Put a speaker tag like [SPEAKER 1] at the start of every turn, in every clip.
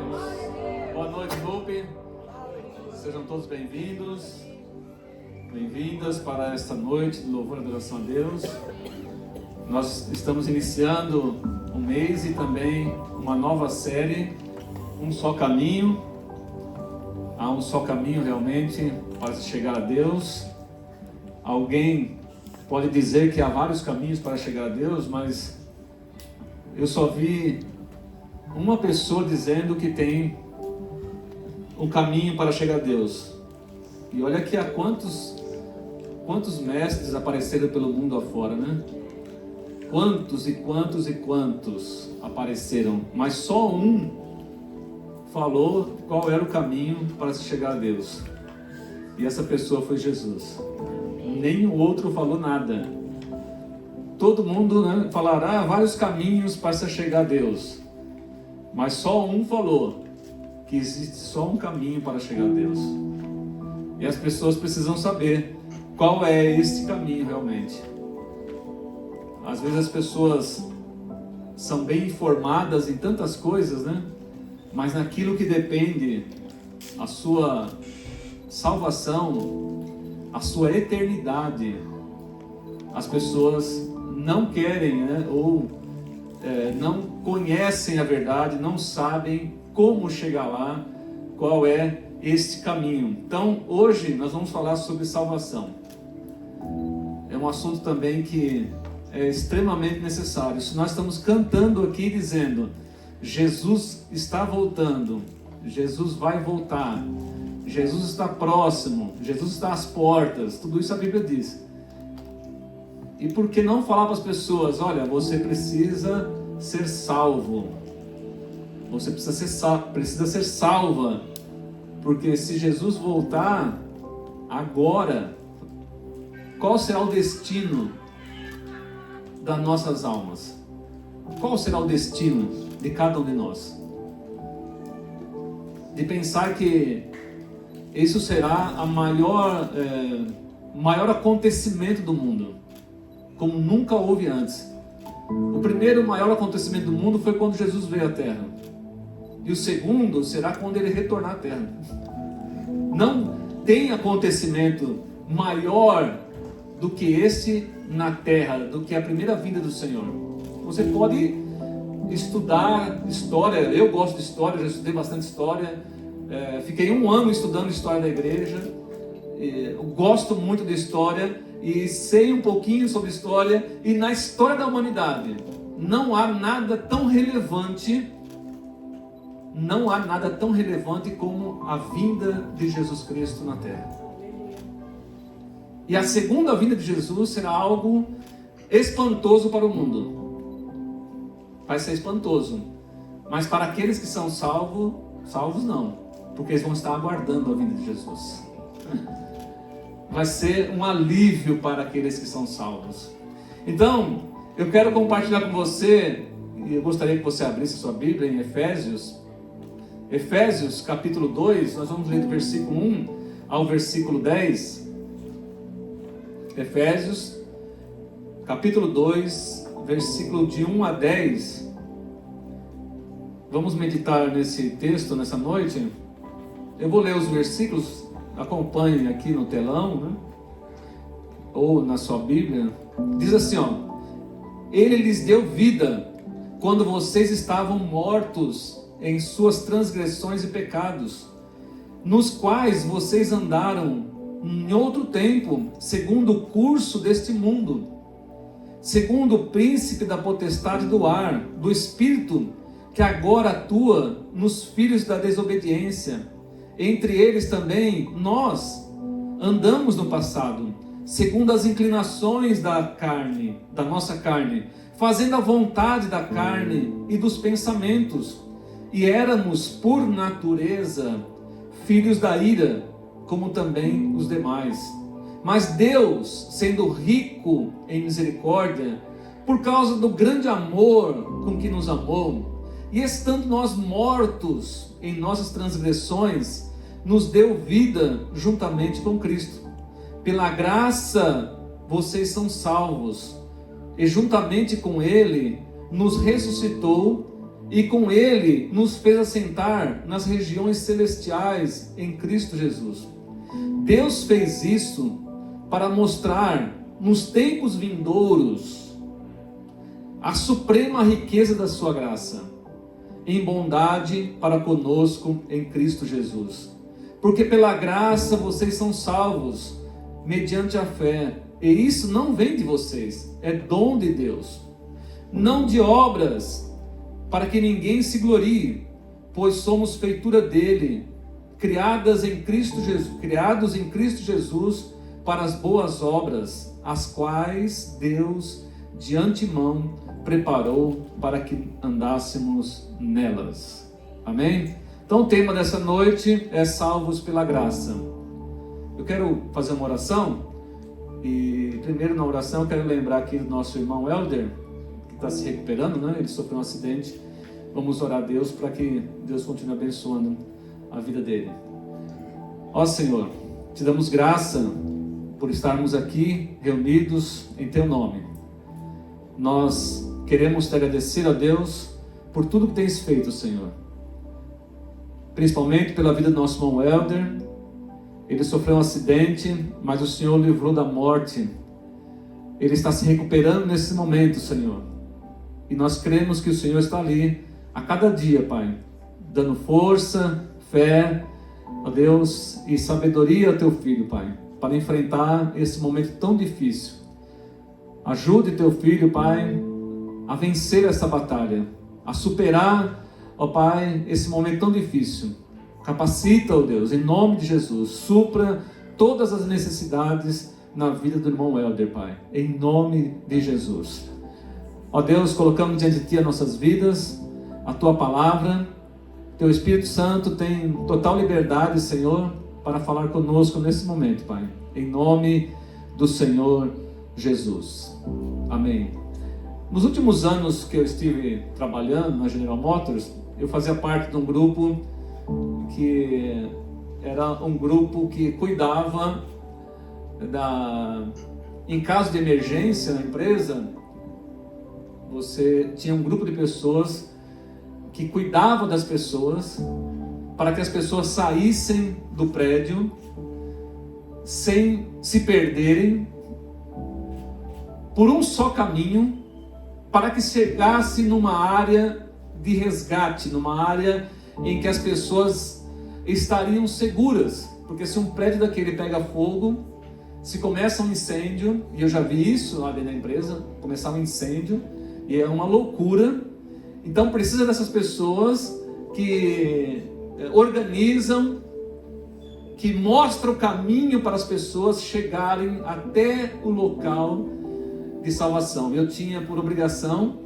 [SPEAKER 1] Deus. Boa noite, Rupi. Sejam todos bem-vindos, bem-vindas para esta noite de louvor e adoração a Deus. Nós estamos iniciando um mês e também uma nova série, Um Só Caminho. Há um só caminho realmente para se chegar a Deus. Alguém pode dizer que há vários caminhos para chegar a Deus, mas eu só vi uma pessoa dizendo que tem um caminho para chegar a Deus. E olha que há quantos mestres apareceram pelo mundo afora, né? Quantos e quantos e quantos apareceram, mas só um falou qual era o caminho para se chegar a Deus. E essa pessoa foi Jesus. Nenhum outro falou nada. Todo mundo, né, falará vários caminhos para se chegar a Deus, mas só um falou que existe só um caminho para chegar a Deus. E as pessoas precisam saber qual é esse caminho realmente. Às vezes as pessoas são bem informadas em tantas coisas, né? Mas naquilo que depende a sua salvação, a sua eternidade, as pessoas não querem, né? Ou não conhecem a verdade, não sabem como chegar lá, qual é este caminho. Então, hoje nós vamos falar sobre salvação. É um assunto também que é extremamente necessário. Se nós estamos cantando aqui dizendo, Jesus está voltando, Jesus vai voltar, Jesus está próximo, Jesus está às portas, tudo isso a Bíblia diz. E por que não falar para as pessoas, olha, você precisa ser salvo, você precisa ser salva, porque se Jesus voltar agora, qual será o destino das nossas almas? Qual será o destino de cada um de nós? De pensar que isso será a maior acontecimento do mundo, como nunca houve antes. O primeiro maior acontecimento do mundo foi quando Jesus veio à Terra. E o segundo será quando ele retornar à Terra. Não tem acontecimento maior do que esse na Terra, do que a primeira vinda do Senhor. Você pode estudar história, eu gosto de história, já estudei bastante história, fiquei 1 ano estudando história da igreja, eu gosto muito de história e sei um pouquinho sobre história, e na história da humanidade não há nada tão relevante como a vinda de Jesus Cristo na Terra. E a segunda vinda de Jesus será algo espantoso para o mundo. Vai ser espantoso. Mas para aqueles que são salvos não. Porque eles vão estar aguardando a vinda de Jesus. Vai ser um alívio para aqueles que são salvos. Então, eu quero compartilhar com você, e eu gostaria que você abrisse sua Bíblia em Efésios. Efésios capítulo 2, nós vamos ler do versículo 1 ao versículo 10. Efésios, capítulo 2, versículo de 1 a 10. Vamos meditar nesse texto nessa noite. Eu vou ler os versículos, acompanhem aqui no telão, né? Ou na sua Bíblia. Diz assim, ó: Ele lhes deu vida quando vocês estavam mortos em suas transgressões e pecados, nos quais vocês andaram em outro tempo, segundo o curso deste mundo, segundo o príncipe da potestade do ar, do espírito que agora atua nos filhos da desobediência. Entre eles também nós andamos no passado, segundo as inclinações da nossa carne, fazendo a vontade da carne e dos pensamentos, e éramos por natureza filhos da ira, como também os demais. Mas Deus, sendo rico em misericórdia, por causa do grande amor com que nos amou, e estando nós mortos em nossas transgressões, nos deu vida juntamente com Cristo. Pela graça vocês são salvos, e juntamente com Ele nos ressuscitou e com Ele nos fez assentar nas regiões celestiais em Cristo Jesus. Deus fez isso para mostrar nos tempos vindouros a suprema riqueza da sua graça, em bondade para conosco em Cristo Jesus. Porque pela graça vocês são salvos, mediante a fé, e isso não vem de vocês, é dom de Deus, não de obras, para que ninguém se glorie, pois somos feitura dele, criados em Cristo Jesus para as boas obras, as quais Deus de antemão preparou para que andássemos nelas. Amém? Então o tema dessa noite é salvos pela graça. Eu quero fazer uma oração, e primeiro na oração eu quero lembrar aqui do nosso irmão Helder, que está se recuperando, né? Ele sofreu um acidente. Vamos orar a Deus para que Deus continue abençoando a vida dele. Ó Senhor, te damos graça por estarmos aqui reunidos em teu nome. Nós queremos te agradecer a Deus por tudo que tens feito, Senhor. Principalmente pela vida do nosso irmão Helder. Ele sofreu um acidente, mas o Senhor o livrou da morte. Ele está se recuperando nesse momento, Senhor. E nós cremos que o Senhor está ali a cada dia, Pai, dando força, fé, ó Deus, e sabedoria ao teu filho, Pai, para enfrentar esse momento tão difícil. Ajude teu filho, Pai, a vencer essa batalha, a superar, ó Pai, esse momento tão difícil. Capacita, ó Deus, em nome de Jesus, supra todas as necessidades na vida do irmão Helder, Pai, em nome de Jesus. Ó Deus, colocamos diante de Ti as nossas vidas, a Tua palavra. Teu Espírito Santo tem total liberdade, Senhor, para falar conosco nesse momento, Pai, em nome do Senhor Jesus. Amém. Nos últimos anos que eu estive trabalhando na General Motors, eu fazia parte de um grupo que era um grupo que cuidava em caso de emergência na empresa. Você tinha um grupo de pessoas que cuidavam das pessoas para que as pessoas saíssem do prédio sem se perderem por um só caminho, para que chegasse numa área de resgate, numa área em que as pessoas estariam seguras. Porque se um prédio daquele pega fogo, se começa um incêndio, e eu já vi isso lá dentro da empresa, começar um incêndio, e é uma loucura. Então precisa dessas pessoas que organizam, que mostram o caminho para as pessoas chegarem até o local de salvação. Eu tinha por obrigação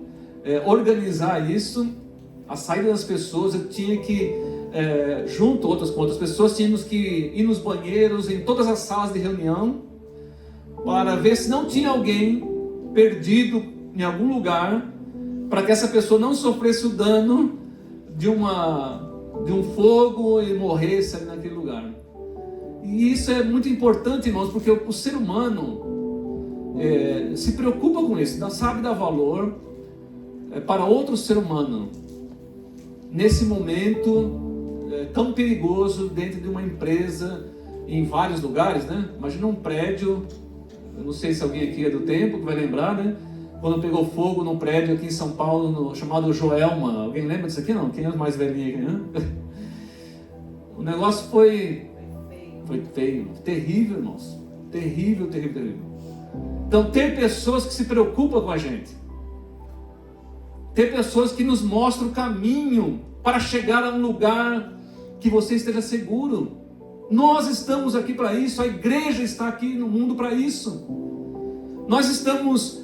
[SPEAKER 1] organizar isso, a saída das pessoas. Eu tinha que, junto com outras pessoas, tínhamos que ir nos banheiros, em todas as salas de reunião, para ver se não tinha alguém perdido em algum lugar, para que essa pessoa não sofresse o dano de um fogo e morresse ali naquele lugar. E isso é muito importante, irmãos, porque o ser humano se preocupa com isso, sabe dar valor para outro ser humano nesse momento tão perigoso dentro de uma empresa, em vários lugares, né? Imagina um prédio, eu não sei se alguém aqui é do tempo que vai lembrar, né? Quando pegou fogo num prédio aqui em São Paulo, chamado Joelma. Alguém lembra disso aqui? Não? Quem é os mais velhinhos aqui, né? O negócio foi feio, terrível, irmãos. Terrível, terrível, terrível. Então, ter pessoas que se preocupam com a gente. Ter pessoas que nos mostram o caminho para chegar a um lugar que você esteja seguro. Nós estamos aqui para isso, a igreja está aqui no mundo para isso. Nós estamos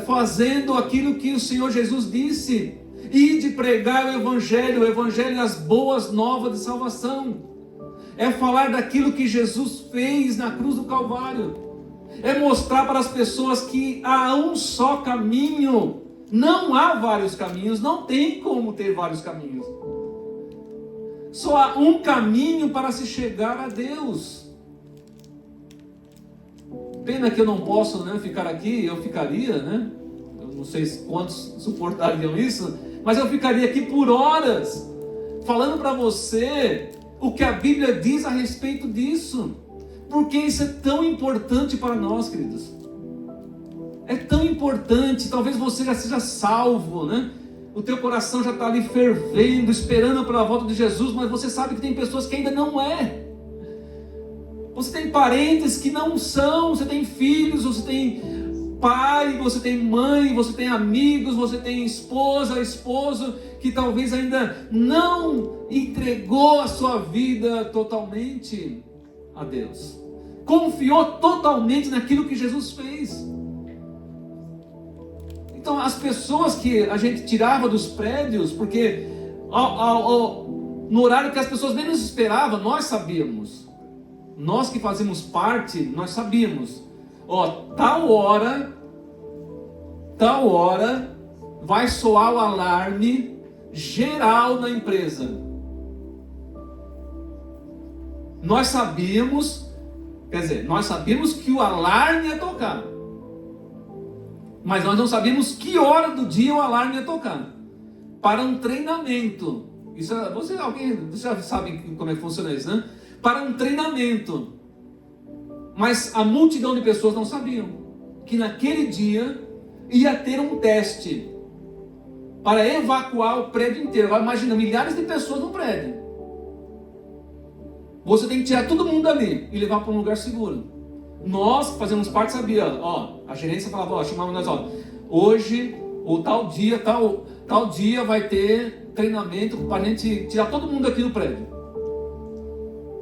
[SPEAKER 1] fazendo aquilo que o Senhor Jesus disse: ide pregar o Evangelho é as boas novas de salvação. É falar daquilo que Jesus fez na cruz do Calvário. É mostrar para as pessoas que há um só caminho. Não há vários caminhos, não tem como ter vários caminhos. Só há um caminho para se chegar a Deus. Pena que eu não posso, né, ficar aqui. Eu ficaria, né? Eu não sei quantos suportariam isso, Mas eu ficaria aqui por horas falando para você o que a Bíblia diz a respeito disso. Porque isso é tão importante para nós, queridos. É tão importante. Talvez você já seja salvo, né? O teu coração já está ali fervendo, esperando pela volta de Jesus, mas você sabe que tem pessoas que ainda não é. Você tem parentes que não são, você tem filhos, você tem pai, você tem mãe, você tem amigos, você tem esposa, esposo, que talvez ainda não entregou a sua vida totalmente a Deus. Confiou totalmente naquilo que Jesus fez. Então as pessoas que a gente tirava dos prédios, porque no horário que as pessoas menos esperavam, nós sabíamos. Nós que fazemos parte, nós sabíamos. Tal hora vai soar o alarme geral na empresa. Nós sabíamos que o alarme ia tocar. Mas nós não sabíamos que hora do dia o alarme ia tocar. Para um treinamento. Você já sabe como é que funciona isso, né? Para um treinamento. Mas a multidão de pessoas não sabiam que naquele dia ia ter um teste para evacuar o prédio inteiro. Agora imagina, milhares de pessoas no prédio. Você tem que tirar todo mundo dali e levar para um lugar seguro. Nós que fazemos parte sabia, a gerência falava, chamava nós, hoje, ou tal dia vai ter treinamento para a gente tirar todo mundo aqui do prédio.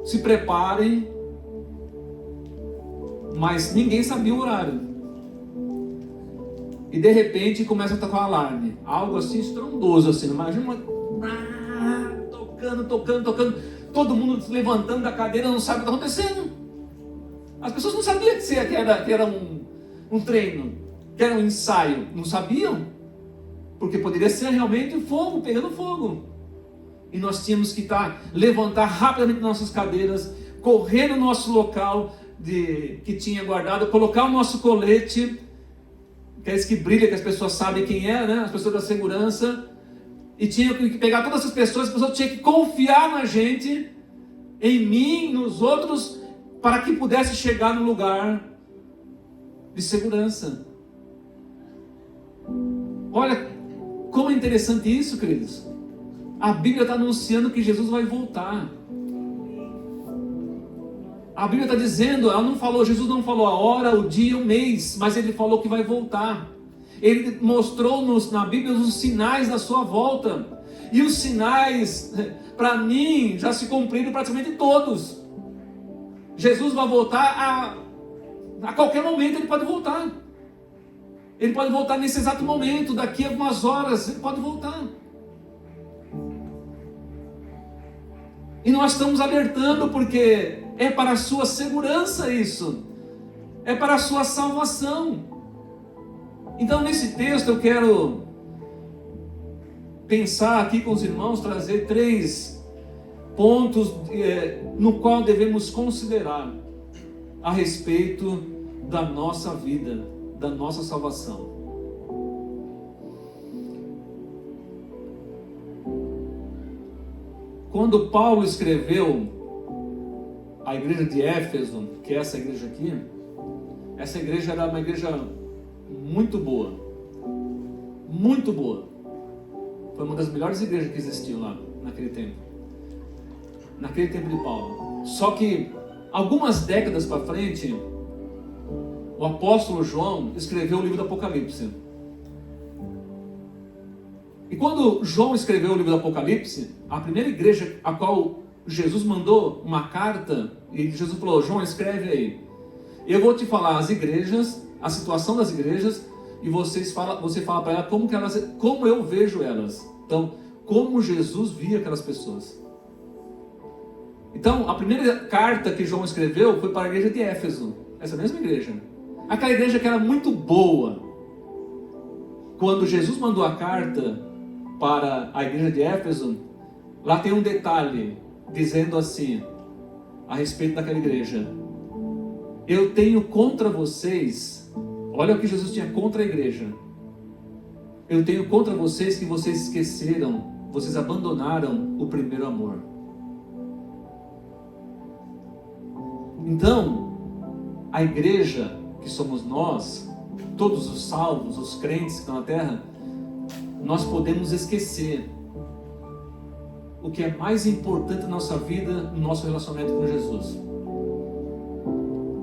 [SPEAKER 1] Se preparem, mas ninguém sabia o horário. E de repente começa a tocar um alarme, algo assim estrondoso, assim, imagina tocando, todo mundo se levantando da cadeira, não sabe o que está acontecendo. As pessoas não sabiam que era um treino, que era um ensaio, não sabiam, porque poderia ser realmente fogo, pegando fogo. E nós tínhamos que levantar rapidamente nossas cadeiras, correr no nosso local que tinha guardado, colocar o nosso colete, que é esse que brilha, que as pessoas sabem quem é, né? As pessoas da segurança, e tinha que pegar todas essas pessoas, as pessoas tinham que confiar na gente, em mim, nos outros, para que pudesse chegar no lugar de segurança. Olha como é interessante isso, queridos. A Bíblia está anunciando que Jesus vai voltar. A Bíblia está dizendo, Jesus não falou a hora, o dia, o mês, mas ele falou que vai voltar. Ele mostrou-nos na Bíblia os sinais da sua volta. E os sinais, para mim, já se cumpriram praticamente todos. Jesus vai voltar a qualquer momento, ele pode voltar. Ele pode voltar nesse exato momento, daqui a algumas horas, ele pode voltar. E nós estamos alertando porque é para a sua segurança isso. É para a sua salvação. Então nesse texto eu quero pensar aqui com os irmãos, trazer 3 pontos no qual devemos considerar a respeito da nossa vida, da nossa salvação. Quando Paulo escreveu a igreja de Éfeso, que é essa igreja aqui, essa igreja era uma igreja muito boa. Muito boa. Foi uma das melhores igrejas que existiam lá, naquele tempo. Naquele tempo de Paulo. Só que, algumas décadas para frente, o apóstolo João escreveu o livro do Apocalipse. E quando João escreveu o livro do Apocalipse, a primeira igreja a qual Jesus mandou uma carta, e Jesus falou, João, escreve aí. Eu vou te falar as igrejas, a situação das igrejas, e você fala para ela como eu vejo elas. Então, como Jesus via aquelas pessoas. Então, a primeira carta que João escreveu foi para a igreja de Éfeso, essa mesma igreja. Aquela igreja que era muito boa. Quando Jesus mandou a carta para a igreja de Éfeso, lá tem um detalhe, dizendo assim, a respeito daquela igreja: eu tenho contra vocês, olha o que Jesus tinha contra a igreja, eu tenho contra vocês que vocês esqueceram, vocês abandonaram o primeiro amor. Então, a igreja que somos nós, todos os salvos, os crentes que estão na terra, nós podemos esquecer o que é mais importante na nossa vida, no nosso relacionamento com Jesus.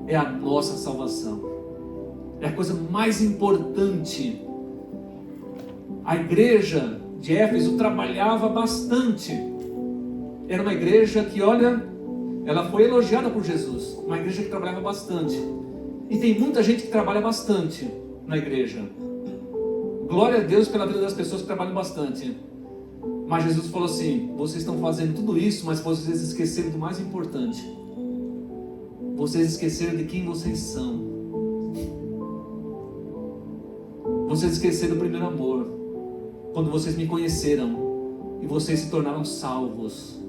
[SPEAKER 1] É a nossa salvação. É a coisa mais importante. A igreja de Éfeso trabalhava bastante. Era uma igreja que, olha, ela foi elogiada por Jesus. Uma igreja que trabalhava bastante. E tem muita gente que trabalha bastante na igreja. Glória a Deus pela vida das pessoas que trabalham bastante. Mas Jesus falou assim: vocês estão fazendo tudo isso, mas vocês esqueceram do mais importante. Vocês esqueceram de quem vocês são. Vocês esqueceram do primeiro amor. Quando vocês me conheceram e vocês se tornaram salvos.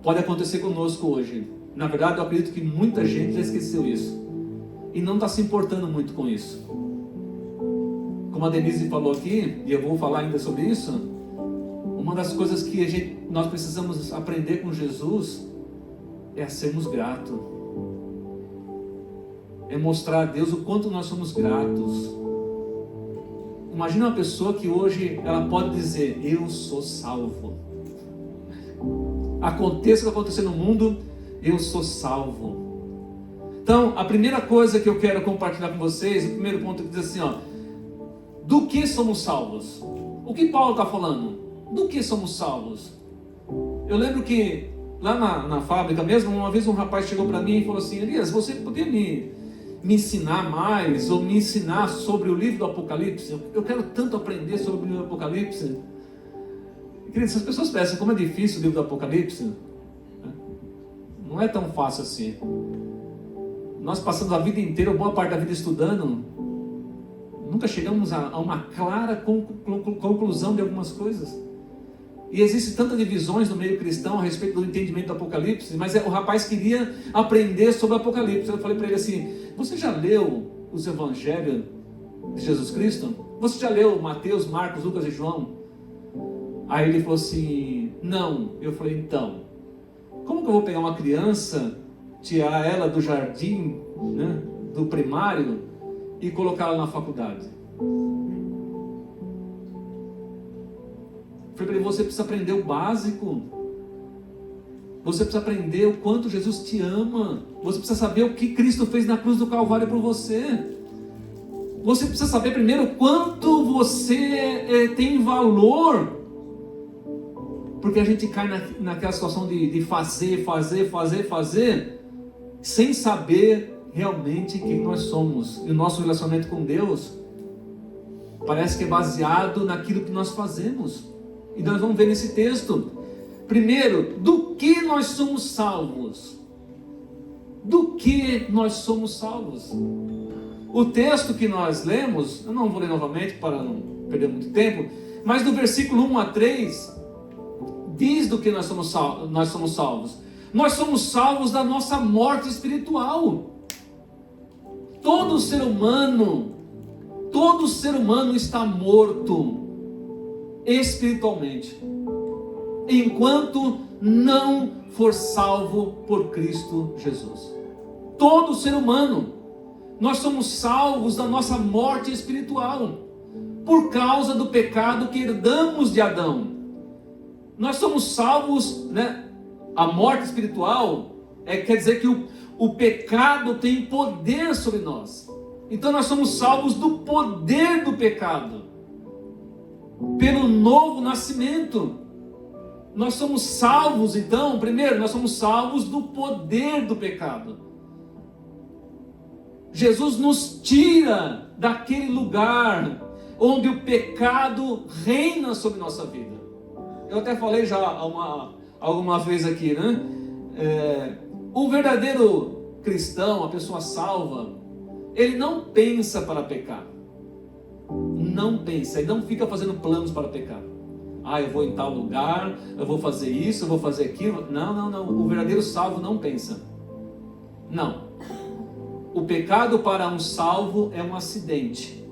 [SPEAKER 1] Pode acontecer conosco hoje. Na verdade, eu acredito que muita gente já esqueceu isso e não está se importando muito com isso. Como a Denise falou aqui, e eu vou falar ainda sobre isso, uma das coisas que nós precisamos aprender com Jesus é a sermos gratos. É mostrar a Deus o quanto nós somos gratos. Imagina uma pessoa que hoje ela pode dizer: eu sou salvo. Aconteça o que acontecer no mundo, eu sou salvo. Então, a primeira coisa que eu quero compartilhar com vocês, o primeiro ponto que diz assim, ó: do que somos salvos? O que Paulo está falando? Do que somos salvos? Eu lembro que lá na fábrica mesmo, uma vez um rapaz chegou para mim e falou assim: Elias, você poderia me ensinar mais, ou me ensinar sobre o livro do Apocalipse? Eu quero tanto aprender sobre o livro do Apocalipse. Queridos, as pessoas pensam como é difícil o livro do Apocalipse. Não é tão fácil assim. Nós passamos a vida inteira, boa parte da vida estudando, nunca chegamos a uma clara conclusão de algumas coisas. E existem tantas divisões no meio cristão a respeito do entendimento do Apocalipse, mas o rapaz queria aprender sobre o Apocalipse. Eu falei para ele assim: você já leu os evangelhos de Jesus Cristo? Você já leu Mateus, Marcos, Lucas e João? Aí ele falou assim: não. Eu falei: então, como que eu vou pegar uma criança, tirar ela do jardim, né, do primário, e colocá-la na faculdade? Falei para ele: você precisa aprender o básico. Você precisa aprender o quanto Jesus te ama. Você precisa saber o que Cristo fez na cruz do Calvário por você. Você precisa saber primeiro o quanto você tem valor. Porque a gente cai naquela situação de fazer, sem saber realmente quem nós somos. E o nosso relacionamento com Deus parece que é baseado naquilo que nós fazemos. E nós vamos ver nesse texto, primeiro, do que nós somos salvos. Do que nós somos salvos. O texto que nós lemos, eu não vou ler novamente para não perder muito tempo, mas do versículo 1 a 3, diz do que nós somos salvos. Nós somos salvos da nossa morte espiritual. Todo ser humano está morto espiritualmente, enquanto não for salvo por Cristo Jesus. Todo ser humano, nós somos salvos da nossa morte espiritual, por causa do pecado que herdamos de Adão. Nós somos salvos, né? A morte espiritual quer dizer que o pecado tem poder sobre nós. Então nós somos salvos do poder do pecado, pelo novo nascimento. Nós somos salvos, então, primeiro, nós somos salvos do poder do pecado. Jesus nos tira daquele lugar onde o pecado reina sobre nossa vida. Eu até falei já alguma vez aqui, né? O verdadeiro cristão, a pessoa salva, ele não pensa para pecar. Não pensa, ele não fica fazendo planos para pecar. Eu vou em tal lugar, eu vou fazer isso, eu vou fazer aquilo. Não. O verdadeiro salvo não pensa. Não. O pecado para um salvo é um acidente.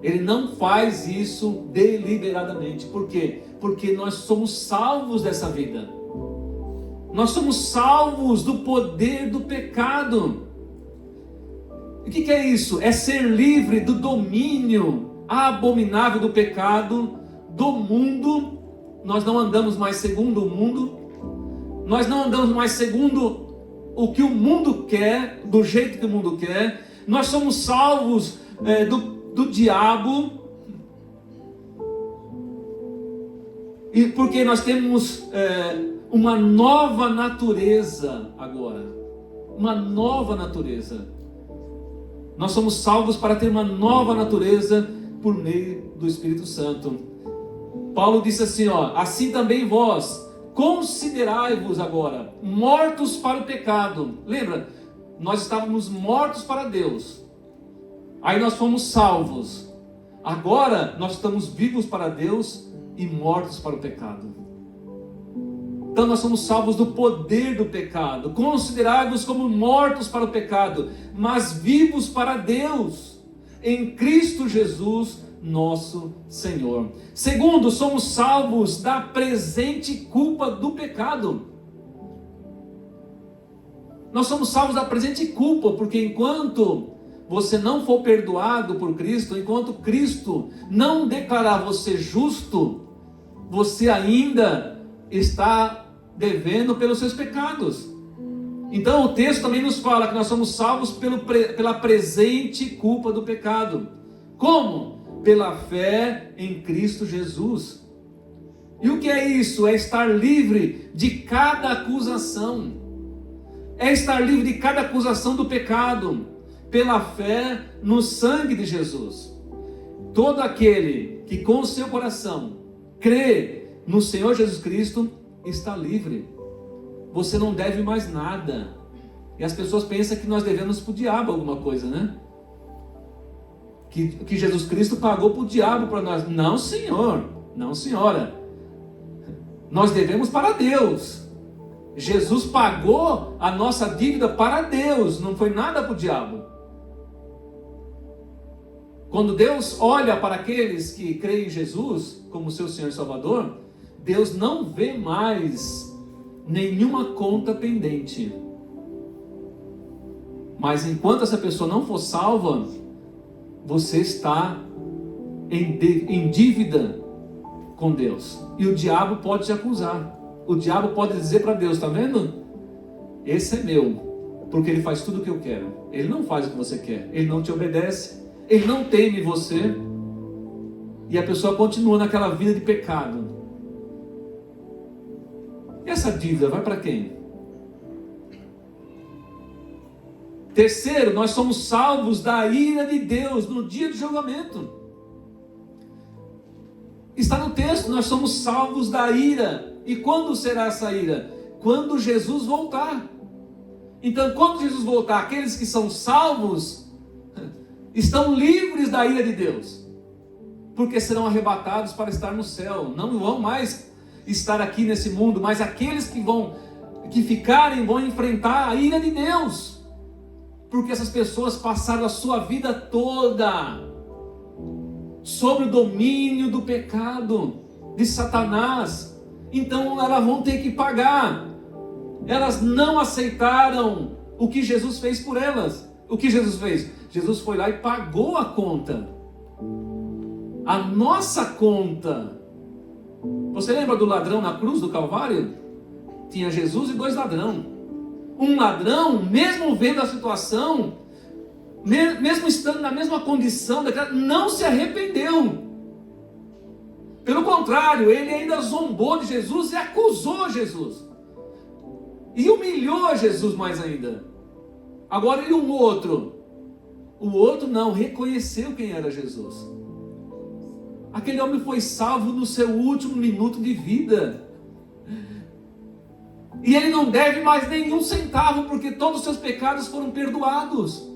[SPEAKER 1] Ele não faz isso deliberadamente. Por quê? Porque nós somos salvos dessa vida. Nós somos salvos do poder do pecado. E o que é isso? É ser livre do domínio abominável do pecado, do mundo. Nós não andamos mais segundo o mundo. Nós não andamos mais segundo o que o mundo quer, do jeito que o mundo quer. Nós somos salvos do diabo. E porque nós temos uma nova natureza agora. Uma nova natureza. Nós somos salvos para ter uma nova natureza por meio do Espírito Santo. Paulo disse assim, assim também vós, considerai-vos agora mortos para o pecado. Lembra? Nós estávamos mortos para Deus. Aí nós fomos salvos. Agora nós estamos vivos para Deus e mortos para o pecado. Então nós somos salvos do poder do pecado. Considerai-vos como mortos para o pecado, mas vivos para Deus, em Cristo Jesus, nosso Senhor. Segundo, somos salvos da presente culpa do pecado. Nós somos salvos da presente culpa, porque enquanto você não for perdoado por Cristo, enquanto Cristo não declarar você justo, você ainda está devendo pelos seus pecados. Então o texto também nos fala que nós somos salvos pela presente culpa do pecado. Como? Pela fé em Cristo Jesus. E o que é isso? É estar livre de cada acusação. É estar livre de cada acusação do pecado, pela fé no sangue de Jesus. Todo aquele que com o seu coração crê no Senhor Jesus Cristo está livre. Você não deve mais nada. E as pessoas pensam que nós devemos para o diabo alguma coisa, né? Que Jesus Cristo pagou para o diabo para nós. Não, senhor. Não, senhora. Nós devemos para Deus. Jesus pagou a nossa dívida para Deus. Não foi nada para o diabo. Quando Deus olha para aqueles que creem em Jesus como seu Senhor e Salvador, Deus não vê mais nenhuma conta pendente. Mas enquanto essa pessoa não for salva, você está em dívida com Deus. E o diabo pode te acusar. O diabo pode dizer para Deus, está vendo? Esse é meu, porque ele faz tudo o que eu quero. Ele não faz o que você quer. Ele não te obedece. Ele não teme você. E a pessoa continua naquela vida de pecado. E essa dívida vai para quem? Terceiro, nós somos salvos da ira de Deus no dia do julgamento. Está no texto, nós somos salvos da ira. E quando será essa ira? Quando Jesus voltar. Então, quando Jesus voltar, aqueles que são salvos estão livres da ira de Deus, porque serão arrebatados para estar no céu. Não vão mais estar aqui nesse mundo, mas aqueles que ficarem vão enfrentar a ira de Deus. Porque essas pessoas passaram a sua vida toda sob o domínio do pecado, de Satanás. Então elas vão ter que pagar. Elas não aceitaram o que Jesus fez por elas. O que Jesus fez? Jesus foi lá e pagou a conta. A nossa conta. Você lembra do ladrão na cruz do Calvário? Tinha Jesus e 2 ladrões. Um ladrão, mesmo vendo a situação, mesmo estando na mesma condição, não se arrependeu. Pelo contrário, ele ainda zombou de Jesus e acusou Jesus. E humilhou Jesus mais ainda. Agora e o outro não reconheceu quem era Jesus. Aquele homem foi salvo no seu último minuto de vida. E ele não deve mais nenhum centavo, porque todos os seus pecados foram perdoados.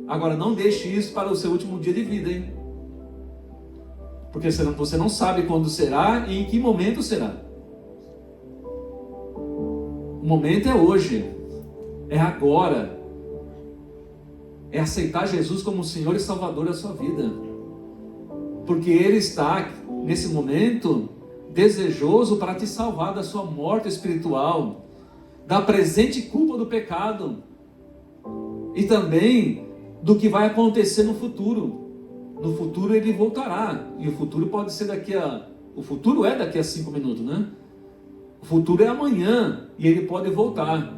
[SPEAKER 1] Agora não deixe isso para o seu último dia de vida, hein? Porque você não sabe quando será e em que momento será. O momento é hoje. É agora. É aceitar Jesus como Senhor e Salvador da sua vida. Porque Ele está, nesse momento, desejoso para te salvar da sua morte espiritual, da presente culpa do pecado e também do que vai acontecer no futuro. No futuro Ele voltará, e o futuro pode ser o futuro é daqui a 5 minutos, né? O futuro é amanhã, e Ele pode voltar.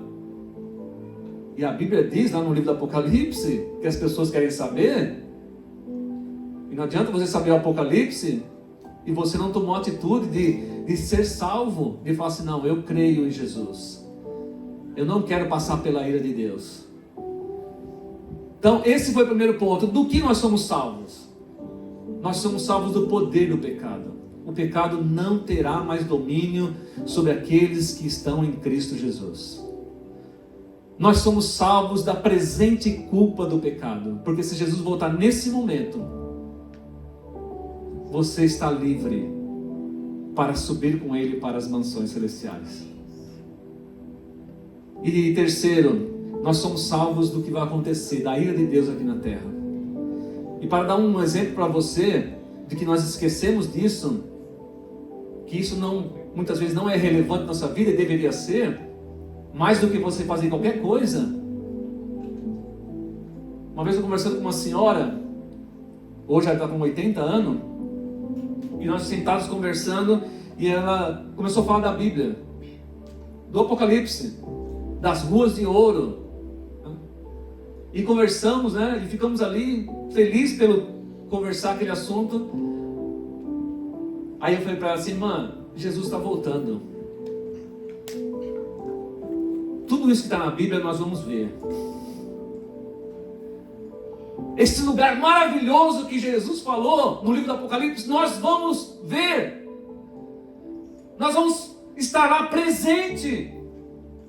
[SPEAKER 1] E a Bíblia diz lá no livro do Apocalipse, que as pessoas querem saber, e não adianta você saber o Apocalipse e você não tomou a atitude de ser salvo, de falar assim, não, eu creio em Jesus, eu não quero passar pela ira de Deus. Então esse foi o primeiro ponto. Do que nós somos salvos? Nós somos salvos do poder do pecado. O pecado não terá mais domínio sobre aqueles que estão em Cristo Jesus. Nós somos salvos da presente culpa do pecado, porque se Jesus voltar nesse momento, você está livre para subir com Ele para as mansões celestiais. E terceiro, nós somos salvos do que vai acontecer, da ira de Deus aqui na terra. E para dar um exemplo para você, de que nós esquecemos disso, que isso muitas vezes não é relevante na nossa vida e deveria ser, mais do que você fazer qualquer coisa. Uma vez eu conversando com uma senhora, hoje ela está com 80 anos, e nós sentados conversando, e ela começou a falar da Bíblia, do Apocalipse, das ruas de ouro, e conversamos, né, e ficamos ali felizes pelo conversar aquele assunto. Aí eu falei para ela assim, irmã, Jesus está voltando. Tudo isso que está na Bíblia nós vamos ver. Esse lugar maravilhoso que Jesus falou no livro do Apocalipse, nós vamos ver. Nós vamos estar lá presente.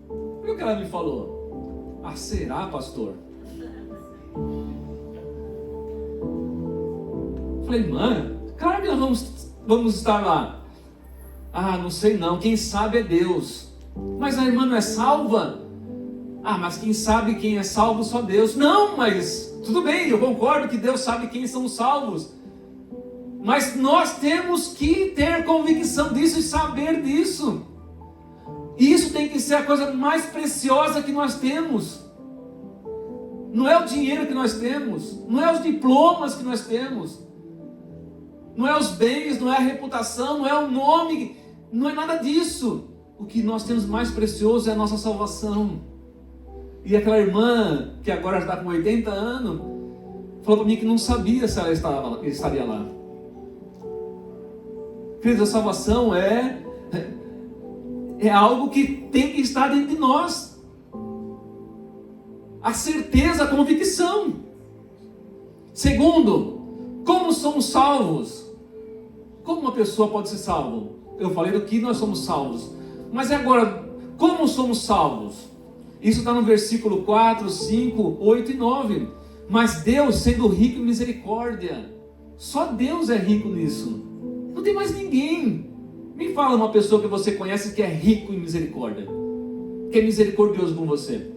[SPEAKER 1] Olha o que ela me falou. Ah, será, pastor? Falei, irmã, claro que nós vamos estar lá. Ah, não sei não, quem sabe é Deus. Mas a irmã não é salva? Ah, mas quem sabe quem é salvo? Só Deus. Não, mas tudo bem, eu concordo que Deus sabe quem são salvos. Mas nós temos que ter convicção disso e saber disso. E isso tem que ser a coisa mais preciosa que nós temos. Não é o dinheiro que nós temos, não é os diplomas que nós temos, não é os bens, não é a reputação, não é o nome, não é nada disso. O que nós temos mais precioso é a nossa salvação. E aquela irmã, que agora está com 80 anos, falou para mim que não sabia se ela estaria lá. Queridos, a salvação é algo que tem que estar dentro de nós. A certeza, a convicção. Segundo, como somos salvos? Como uma pessoa pode ser salva? Eu falei do que nós somos salvos. Mas agora, como somos salvos? Isso está no versículo 4, 5, 8 e 9. Mas Deus, sendo rico em misericórdia, só Deus é rico nisso. Não tem mais ninguém. Me fala uma pessoa que você conhece que é rico em misericórdia, que é misericordioso com você.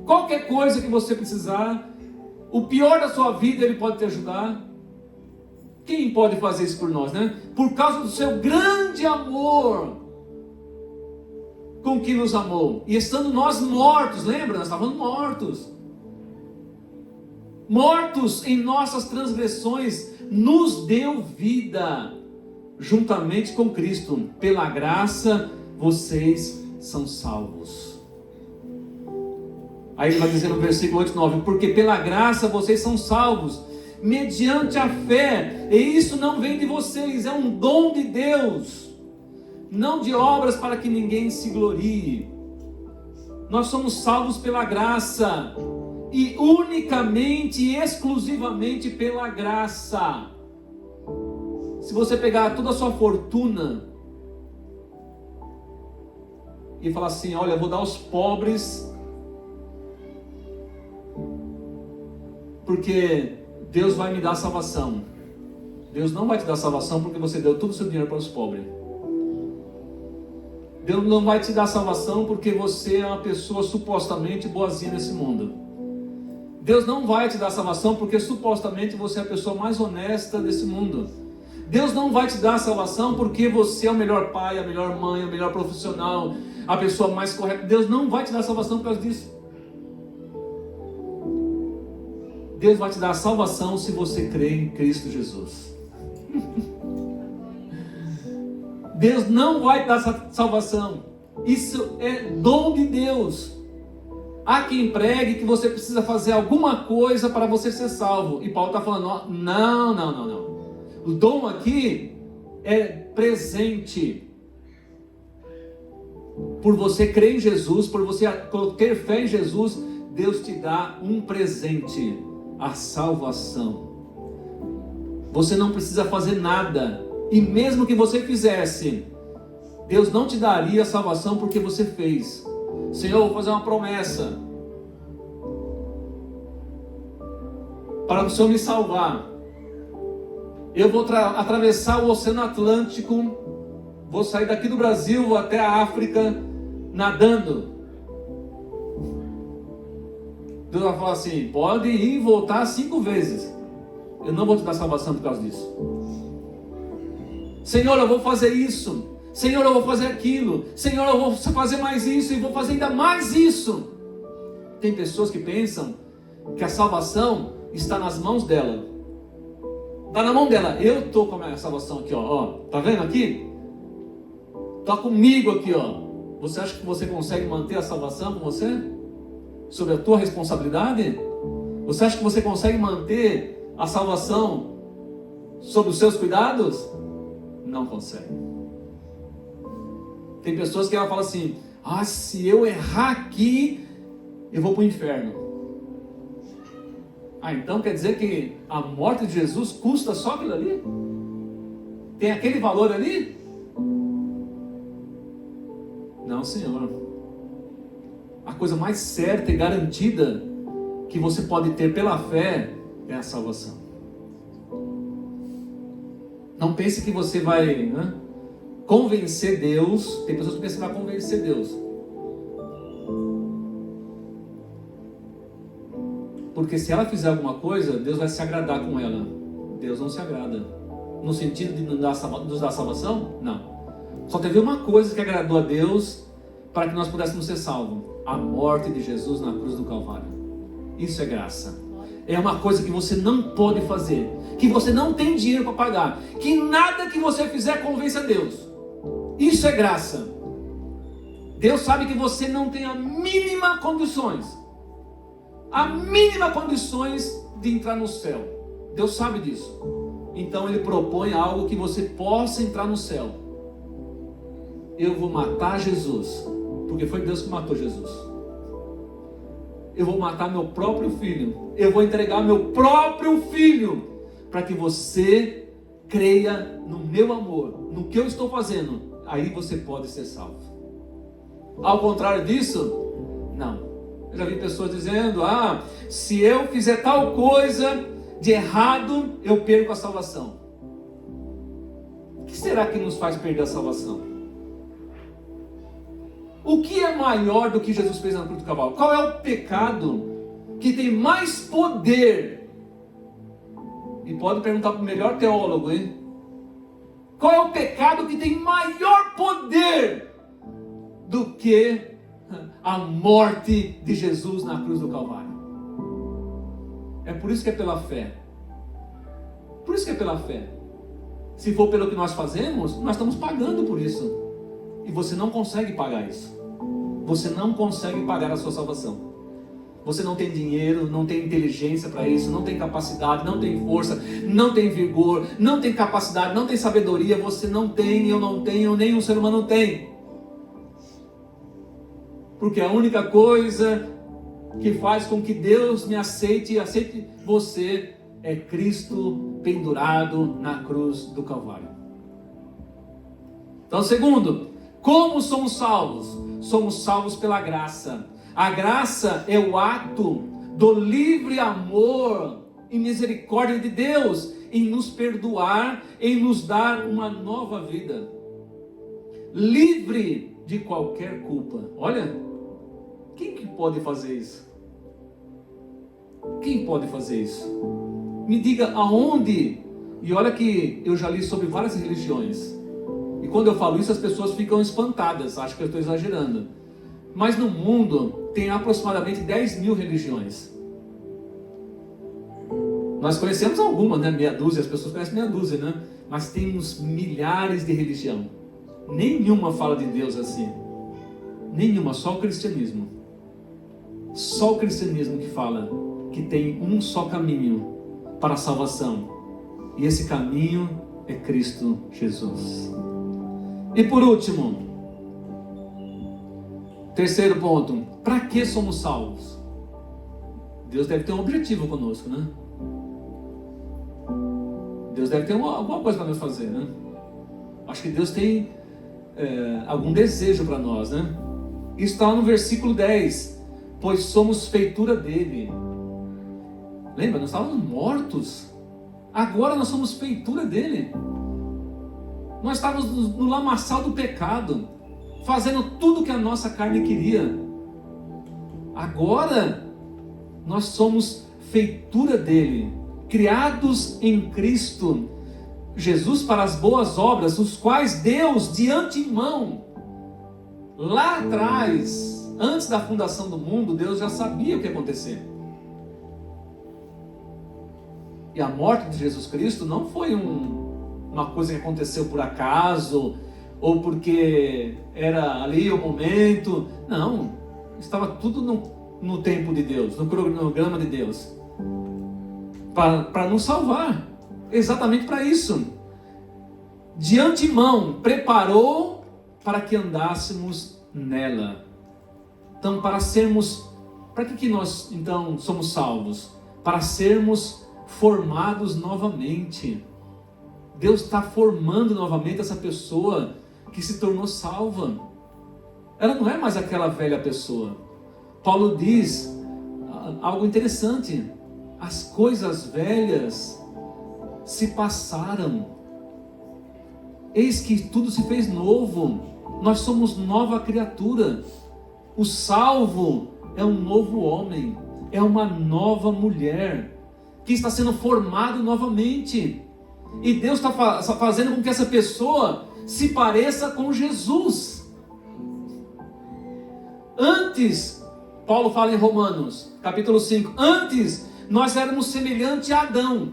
[SPEAKER 1] Qualquer coisa que você precisar, o pior da sua vida, Ele pode te ajudar. Quem pode fazer isso por nós, né? Por causa do seu grande amor com que nos amou. E estando nós mortos, lembra? Nós estávamos mortos. Mortos em nossas transgressões, nos deu vida juntamente com Cristo. Pela graça, vocês são salvos. Aí ele vai dizer no versículo 8 e 9, porque pela graça vocês são salvos, mediante a fé, e isso não vem de vocês, é um dom de Deus, não de obras para que ninguém se glorie. Nós somos salvos pela graça, e unicamente e exclusivamente pela graça. Se você pegar toda a sua fortuna e falar assim, olha, eu vou dar aos pobres, porque Deus vai me dar salvação. Deus não vai te dar salvação porque você deu todo o seu dinheiro para os pobres. Deus não vai te dar salvação porque você é uma pessoa supostamente boazinha nesse mundo. Deus não vai te dar salvação porque supostamente você é a pessoa mais honesta desse mundo. Deus não vai te dar a salvação porque você é o melhor pai, a melhor mãe, o melhor profissional, a pessoa mais correta. Deus não vai te dar a salvação por causa disso. Deus vai te dar a salvação se você crer em Cristo Jesus. Deus não vai te dar salvação. Isso é dom de Deus. Há quem pregue que você precisa fazer alguma coisa para você ser salvo. E Paulo está falando, não. O dom aqui é presente. Por você crer em Jesus, por você ter fé em Jesus, Deus te dá um presente, a salvação. Você não precisa fazer nada. E mesmo que você fizesse, Deus não te daria a salvação porque você fez. Senhor, eu vou fazer uma promessa para o Senhor me salvar. Eu vou atravessar o Oceano Atlântico, vou sair daqui do Brasil, vou até a África, nadando. Deus vai falar assim, pode ir e voltar 5 vezes. Eu não vou te dar salvação por causa disso. Senhor, eu vou fazer isso. Senhor, eu vou fazer aquilo. Senhor, eu vou fazer mais isso e vou fazer ainda mais isso. Tem pessoas que pensam que a salvação está nas mãos dela. Está na mão dela. Eu estou com a minha salvação aqui, ó. Tá vendo aqui? Está comigo aqui, ó. Você acha que você consegue manter a salvação com você? Sobre a tua responsabilidade? Você acha que você consegue manter a salvação sobre os seus cuidados? Não consegue. Tem pessoas que ela fala assim, se eu errar aqui, eu vou para o inferno. Então quer dizer que a morte de Jesus custa só aquilo ali? Tem aquele valor ali? Não, Senhor. A coisa mais certa e garantida que você pode ter pela fé é a salvação. Não pense que você vai convencer Deus. Tem pessoas que pensam que vai convencer Deus. Porque se ela fizer alguma coisa, Deus vai se agradar com ela. Deus não se agrada. No sentido de nos dar salvação? Não. Só teve uma coisa que agradou a Deus para que nós pudéssemos ser salvos. A morte de Jesus na cruz do Calvário. Isso é graça. É uma coisa que você não pode fazer. Que você não tem dinheiro para pagar. Que nada que você fizer convence a Deus. Isso é graça. Deus sabe que você não tem a mínima condições de entrar no céu. Deus sabe disso. Então Ele propõe algo que você possa entrar no céu. Eu vou matar Jesus, porque foi Deus que matou Jesus. Eu vou matar meu próprio filho. Eu vou entregar meu próprio filho para que você creia no meu amor, no que eu estou fazendo. Aí você pode ser salvo. Ao contrário disso, não. Eu já vi pessoas dizendo, se eu fizer tal coisa de errado, eu perco a salvação. O que será que nos faz perder a salvação? O que é maior do que Jesus fez na cruz do Calvário? Qual é o pecado que tem mais poder? E pode perguntar para o melhor teólogo, hein? Qual é o pecado que tem maior poder do que a morte de Jesus na cruz do Calvário? É por isso que é pela fé. Por isso que é pela fé. Se for pelo que nós fazemos, nós estamos pagando por isso. E você não consegue pagar isso. Você não consegue pagar a sua salvação. Você não tem dinheiro, não tem inteligência para isso, não tem capacidade, não tem força, não tem vigor, não tem capacidade, não tem sabedoria. Você não tem, eu não tenho, nenhum ser humano tem. Porque a única coisa que faz com que Deus me aceite e aceite você é Cristo pendurado na cruz do Calvário. Então, segundo, como somos salvos? Somos salvos pela graça. A graça é o ato do livre amor e misericórdia de Deus em nos perdoar, em nos dar uma nova vida. Livre de qualquer culpa. Olha, quem que pode fazer isso? Quem pode fazer isso? Me diga aonde E olha que eu já li sobre várias religiões. E quando eu falo isso, as pessoas ficam espantadas, acham que eu estou exagerando. Mas no mundo tem aproximadamente 10 mil religiões. Nós conhecemos algumas, né? Meia dúzia, as pessoas conhecem meia dúzia, né? Mas temos milhares de religiões. Nenhuma fala de Deus assim. Nenhuma, só o cristianismo. Só o cristianismo que fala que tem um só caminho para a salvação. E esse caminho é Cristo Jesus. E por último, terceiro ponto, para que somos salvos? Deus deve ter um objetivo conosco, né? Deus deve ter alguma coisa para nos fazer, né? Acho que Deus tem algum desejo para nós, né? Isso está lá no versículo 10. Pois somos feitura dele. Lembra? Nós estávamos mortos. Agora nós somos feitura dele. Nós estávamos no lamaçal do pecado, fazendo tudo que a nossa carne queria. Agora nós somos feitura dele, criados em Cristo Jesus para as boas obras, os quais Deus de antemão, lá atrás, antes da fundação do mundo, Deus já sabia o que ia acontecer. E a morte de Jesus Cristo não foi uma coisa que aconteceu por acaso, ou porque era ali o momento. Não, estava tudo no tempo de Deus, no cronograma de Deus, para nos salvar, exatamente para isso. De antemão preparou para que andássemos nela. Então, para que nós então somos salvos? Para sermos formados novamente. Deus está formando novamente essa pessoa que se tornou salva. Ela não é mais aquela velha pessoa. Paulo diz algo interessante: as coisas velhas se passaram, eis que tudo se fez novo. Nós somos nova criatura. O salvo é um novo homem, é uma nova mulher que está sendo formado novamente. E Deus está fazendo com que essa pessoa se pareça com Jesus. Antes, Paulo fala em Romanos, capítulo 5, antes nós éramos semelhantes a Adão.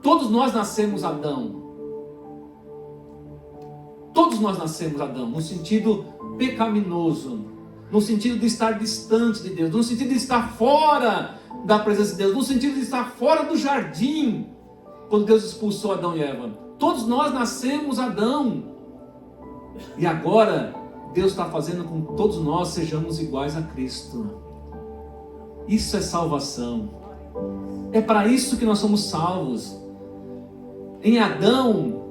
[SPEAKER 1] Todos nós nascemos Adão. Todos nós nascemos Adão, no sentido pecaminoso, no sentido de estar distante de Deus, no sentido de estar fora da presença de Deus, no sentido de estar fora do jardim, quando Deus expulsou Adão e Eva. Todos nós nascemos Adão. E agora Deus está fazendo com que todos nós sejamos iguais a Cristo. Isso é salvação. É para isso que nós somos salvos. Em Adão,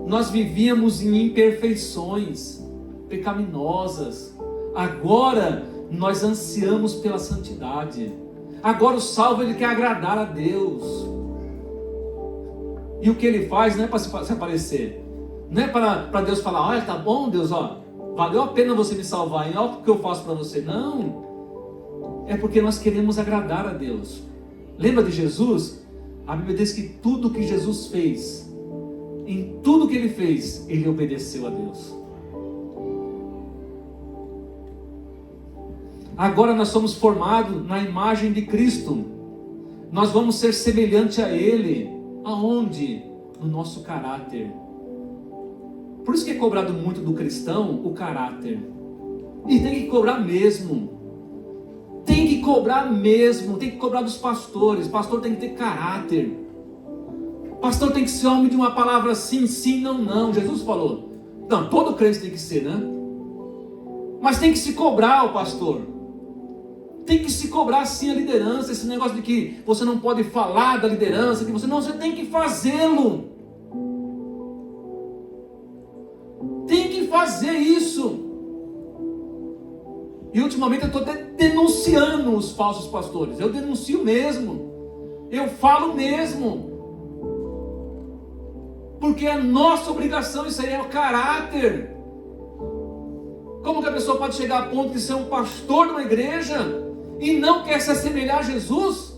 [SPEAKER 1] nós vivíamos em imperfeições pecaminosas. Agora nós ansiamos pela santidade. Agora o salvo, ele quer agradar a Deus. E o que ele faz não é para se aparecer. Não é para Deus falar: olha, tá bom Deus, ó, valeu a pena você me salvar, e olha o que eu faço para você. Não. É porque nós queremos agradar a Deus. Lembra de Jesus? A Bíblia diz que tudo que Jesus fez, em tudo que ele fez, ele obedeceu a Deus. Agora nós somos formados na imagem de Cristo. Nós vamos ser semelhante a Ele. Aonde? No nosso caráter. Por isso que é cobrado muito do cristão o caráter. E tem que cobrar mesmo. Tem que cobrar mesmo. Tem que cobrar dos pastores. Pastor tem que ter caráter. Pastor tem que ser homem de uma palavra sim, sim, não, não. Jesus falou. Não, todo crente tem que ser, né? Mas tem que se cobrar o pastor. Tem que se cobrar sim a liderança. Esse negócio de que você não pode falar da liderança, que você tem que fazê-lo. Tem que fazer isso. E ultimamente eu estou denunciando os falsos pastores. Eu denuncio mesmo. Eu falo mesmo. Porque é nossa obrigação, isso aí é o caráter. Como que a pessoa pode chegar a ponto de ser um pastor de uma igreja e não quer se assemelhar a Jesus?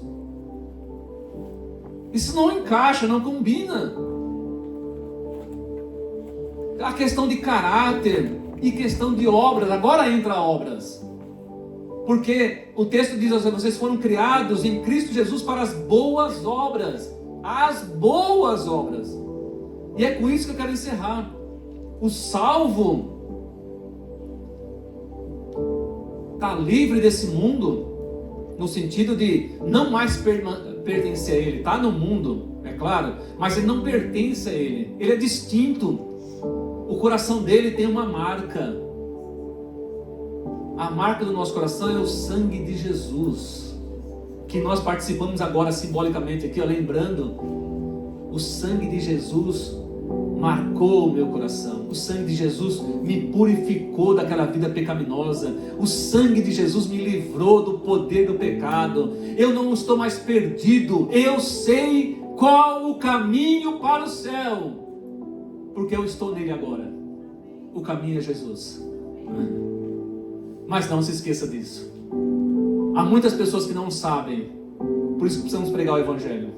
[SPEAKER 1] Isso não encaixa, não combina. A questão de caráter e questão de obras, agora entra obras. Porque o texto diz assim, vocês foram criados em Cristo Jesus para as boas obras. As boas obras. E é com isso que eu quero encerrar. O salvo está livre desse mundo, no sentido de não mais pertencer a ele. Está no mundo, é claro, mas ele não pertence a ele. Ele é distinto. O coração dele tem uma marca. A marca do nosso coração é o sangue de Jesus, que nós participamos agora simbolicamente aqui, ó, lembrando, o sangue de Jesus marcou o meu coração, o sangue de Jesus me purificou daquela vida pecaminosa, o sangue de Jesus me livrou do poder do pecado, eu não estou mais perdido, eu sei qual o caminho para o céu, porque eu estou nele agora. O caminho é Jesus. Mas não se esqueça disso. Há muitas pessoas que não sabem, por isso que precisamos pregar o Evangelho.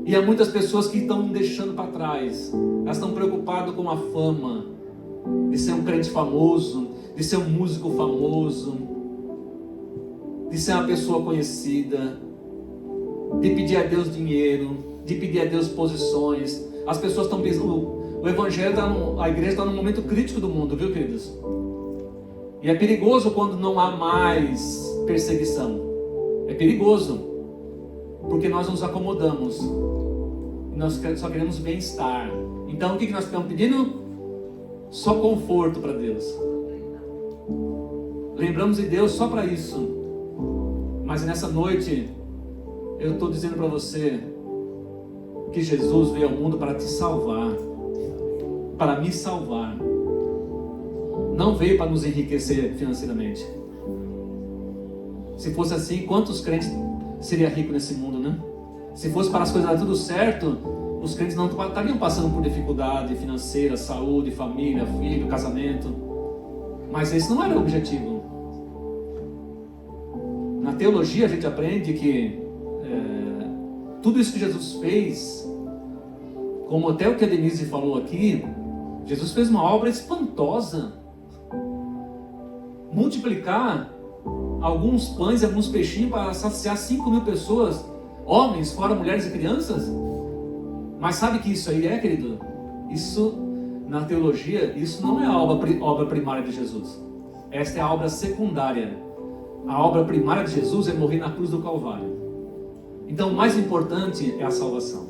[SPEAKER 1] E há muitas pessoas que estão deixando para trás. Elas estão preocupadas com a fama, de ser um crente famoso, de ser um músico famoso, de ser uma pessoa conhecida, de pedir a Deus dinheiro, de pedir a Deus posições. As pessoas estão pensando, o Evangelho a igreja está num momento crítico do mundo, viu, queridos? E é perigoso quando não há mais perseguição. É perigoso, porque nós nos acomodamos. E nós só queremos bem-estar. Então o que nós estamos pedindo? Só conforto para Deus. Lembramos de Deus só para isso. Mas nessa noite, eu estou dizendo para você que Jesus veio ao mundo para te salvar. Para me salvar. Não veio para nos enriquecer financeiramente. Se fosse assim, quantos crentes seriam ricos nesse mundo, né? Se fosse para as coisas dar tudo certo, os crentes não estariam passando por dificuldade financeira, saúde, família, filho, casamento. Mas esse não era o objetivo. Na teologia a gente aprende que tudo isso que Jesus fez, como até o que a Denise falou aqui, Jesus fez uma obra espantosa. Multiplicar alguns pães e alguns peixinhos para saciar 5.000 pessoas, homens, fora mulheres e crianças. Mas sabe que isso aí é, querido? Isso, na teologia, isso não é a obra primária de Jesus. Esta é a obra secundária. A obra primária de Jesus é morrer na cruz do Calvário. Então o mais importante é a salvação.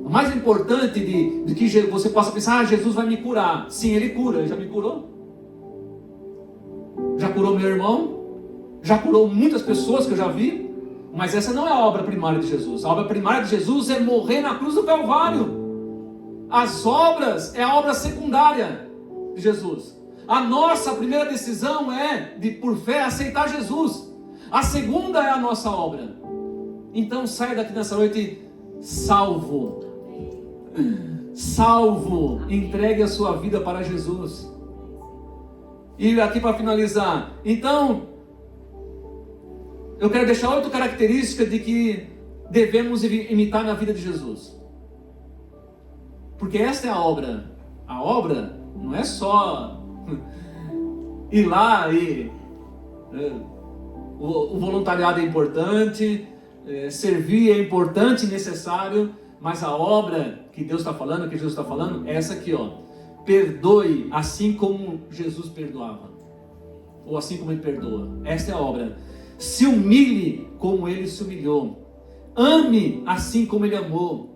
[SPEAKER 1] O mais importante de que você possa pensar, Jesus vai me curar. Sim, Ele cura, Ele já me curou. Já curou meu irmão, já curou muitas pessoas que eu já vi, mas essa não é a obra primária de Jesus. A obra primária de Jesus é morrer na cruz do Calvário. As obras é a obra secundária de Jesus. A nossa primeira decisão é de, por fé, aceitar Jesus. A segunda é a nossa obra. Então saia daqui nessa noite salvo. Salvo. Entregue a sua vida para Jesus. E aqui para finalizar, então, eu quero deixar 8 características de que devemos imitar na vida de Jesus. Porque esta é a obra. A obra não é só ir lá e... O voluntariado é importante, servir é importante e necessário, mas a obra que Deus está falando, que Jesus está falando, é essa aqui, ó. Perdoe assim como Jesus perdoava. Ou assim como Ele perdoa. Esta é a obra. Se humilhe como Ele se humilhou. Ame assim como Ele amou.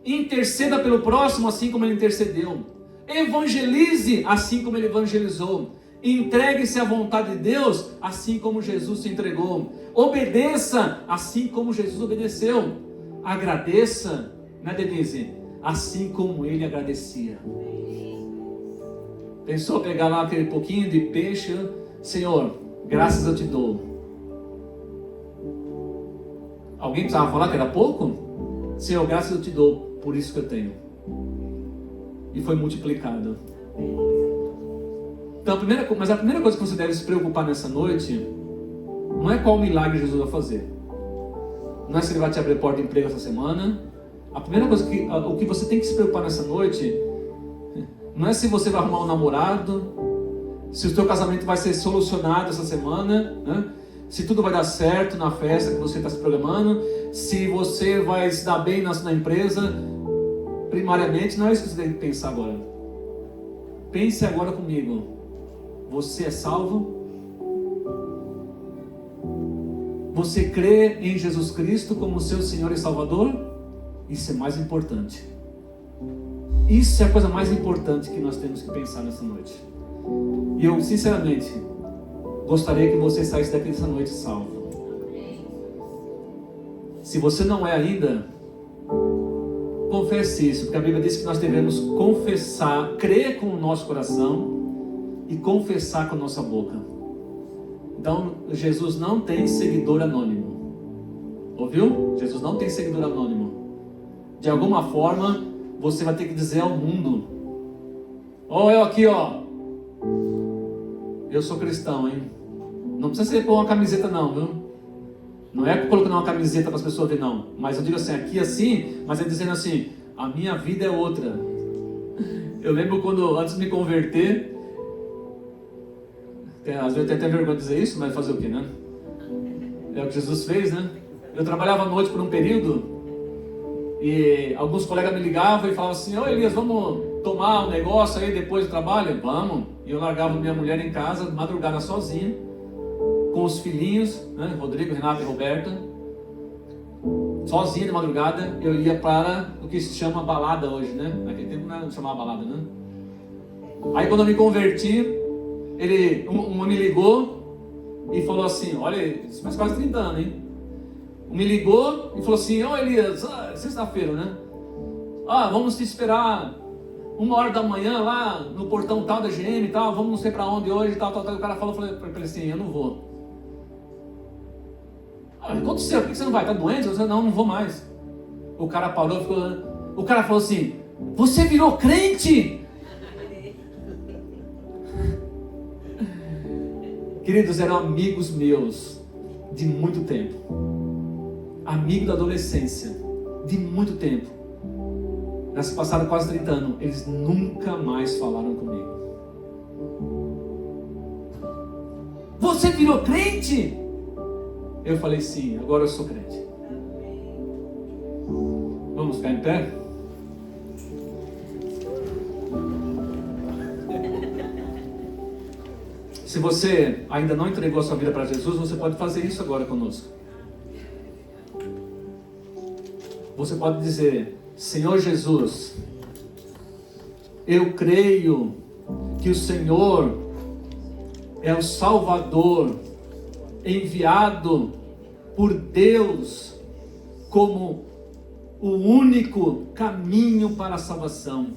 [SPEAKER 1] Interceda pelo próximo assim como Ele intercedeu. Evangelize assim como Ele evangelizou. Entregue-se à vontade de Deus assim como Jesus se entregou. Obedeça assim como Jesus obedeceu. Agradeça, né, Denise? Assim como Ele agradecia. Pensou pegar lá aquele pouquinho de peixe? Senhor, graças eu te dou. Alguém precisava falar que era pouco? Senhor, graças eu te dou, por isso que eu tenho. E foi multiplicado. Então, a primeira coisa que você deve se preocupar nessa noite não é qual milagre Jesus vai fazer. não é se Ele vai te abrir porta de emprego essa semana. A primeira coisa o que você tem que se preocupar nessa noite não é se você vai arrumar um namorado, se o teu casamento vai ser solucionado essa semana, né? Se tudo vai dar certo na festa que você está se programando, se você vai se dar bem na empresa. Primariamente, não é isso que você tem que pensar agora. Pense agora comigo. Você é salvo? Você crê em Jesus Cristo como seu Senhor e Salvador? Isso é mais importante. Isso é a coisa mais importante que nós temos que pensar nessa noite. E eu, sinceramente, gostaria que você saísse daqui dessa noite salvo. Se você não é ainda, confesse isso, porque a Bíblia diz que nós devemos confessar, crer com o nosso coração e confessar com a nossa boca. Então, Jesus não tem seguidor anônimo. Ouviu? Jesus não tem seguidor anônimo. De alguma forma, você vai ter que dizer ao mundo: ó, eu aqui, ó, eu sou cristão, hein? Não precisa ser pôr uma camiseta não, viu? Não é colocando uma camiseta para as pessoas verem, não. Mas eu digo assim, aqui assim, mas é dizendo assim: a minha vida é outra. Eu lembro quando, antes de me converter, às vezes eu tenho até vergonha de dizer isso, mas fazer o quê, né? É o que Jesus fez, né? Eu trabalhava à noite por um período, e alguns colegas me ligavam e falavam assim: ô Elias, vamos tomar um negócio aí depois do trabalho? Vamos. E eu largava minha mulher em casa, de madrugada sozinha, com os filhinhos, né? Rodrigo, Renato e Roberta. Sozinho de madrugada, eu ia para o que se chama balada hoje, né? Naquele tempo não chamava balada, né? Aí quando eu me converti, um me ligou e falou assim: olha, isso faz quase 30 anos, hein? Me ligou e falou assim: ô Elias, sexta-feira, né? Vamos te esperar 1h da manhã lá no portão tal da GM e tal, vamos não sei pra onde hoje e tal. O cara falou, falei pra ele assim: eu não vou. Aconteceu, por que você não vai? Tá doente? Eu disse: não vou mais. O cara parou, o cara falou assim: você virou crente? Queridos, eram amigos meus de muito tempo, amigo da adolescência de muito tempo. Já se passaram quase 30 anos, eles nunca mais falaram comigo. Você virou crente? Eu falei: sim, agora eu sou crente. Vamos ficar em pé? Se você ainda não entregou a sua vida para Jesus, você pode fazer isso agora conosco. Você pode dizer: Senhor Jesus, eu creio que o Senhor é o Salvador enviado por Deus como o único caminho para a salvação.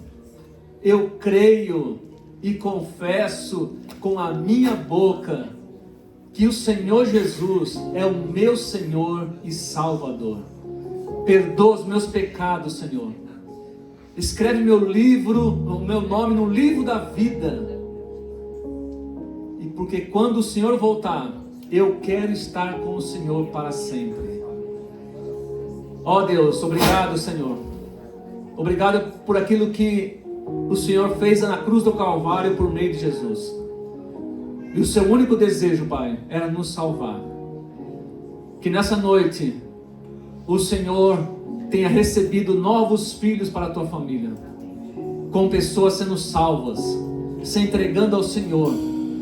[SPEAKER 1] Eu creio e confesso com a minha boca que o Senhor Jesus é o meu Senhor e Salvador. Perdoa os meus pecados, Senhor. Escreve meu nome no livro da vida. E porque quando o Senhor voltar, eu quero estar com o Senhor para sempre. Ó Deus, obrigado, Senhor. Obrigado por aquilo que o Senhor fez na cruz do Calvário por meio de Jesus. E o seu único desejo, Pai, era nos salvar. Que nessa noite o Senhor tenha recebido novos filhos para a tua família, com pessoas sendo salvas, se entregando ao Senhor,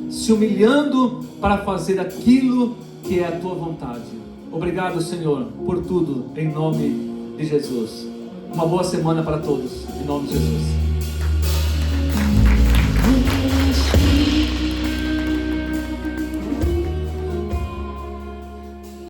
[SPEAKER 1] se humilhando para fazer aquilo que é a tua vontade. Obrigado, Senhor, por tudo, em nome de Jesus. Uma boa semana para todos, em nome de Jesus.